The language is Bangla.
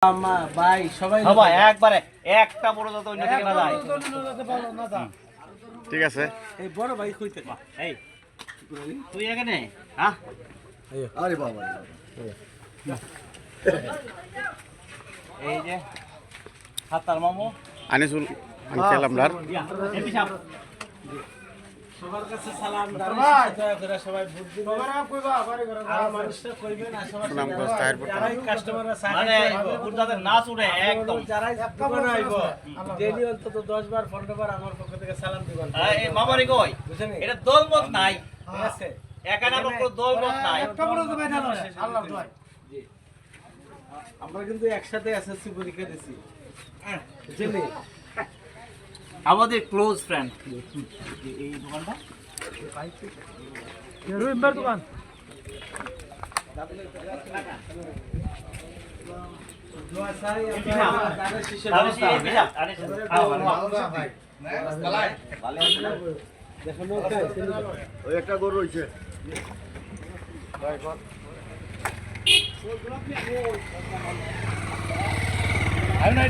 আমা ভাই সবাই ভাই একবারে একটা বড় যত অন্য দিকে না যায় ঠিক আছে এই বড় ভাই কইতে এই তুই এখানে হ্যাঁ আরে বাবা এই যে হাতার মামু আনিসুল আঙ্কেল আমরার এই পিছাব সবার কাছে সালাম দয়া করে সবাই ভোট দিবেন সবার কইবা বাড়ি ঘরে আর মানুষটা কইবে না সবার সুনামগঞ্জ তাহিরপুর যারাই কাস্টমাররা মানে বুড়াদের নাচ উঠে একদম যারাই দোকানে আইবো ডেইলি অন্তত 10 বার 15 বার আমার পক্ষ থেকে সালাম দিবেন এই মামারি কই বুঝছেন এটা দলমত নাই ঠিক আছে একানা পক্ষ দলমত নাই একটা বড় তো বাইনা না আল্লাহ দোয়া জি আমরা কিন্তু একসাথে এসএসসি পরীক্ষা দিছি বুঝলি আমাদের ক্লোজ ফ্রেন্ড এই দোকানটা রুইম্বার দোকান দোয়া চাই আমরা দাদা শিশু অবস্থা দেখো ওই একটা গরু হইছে আমি না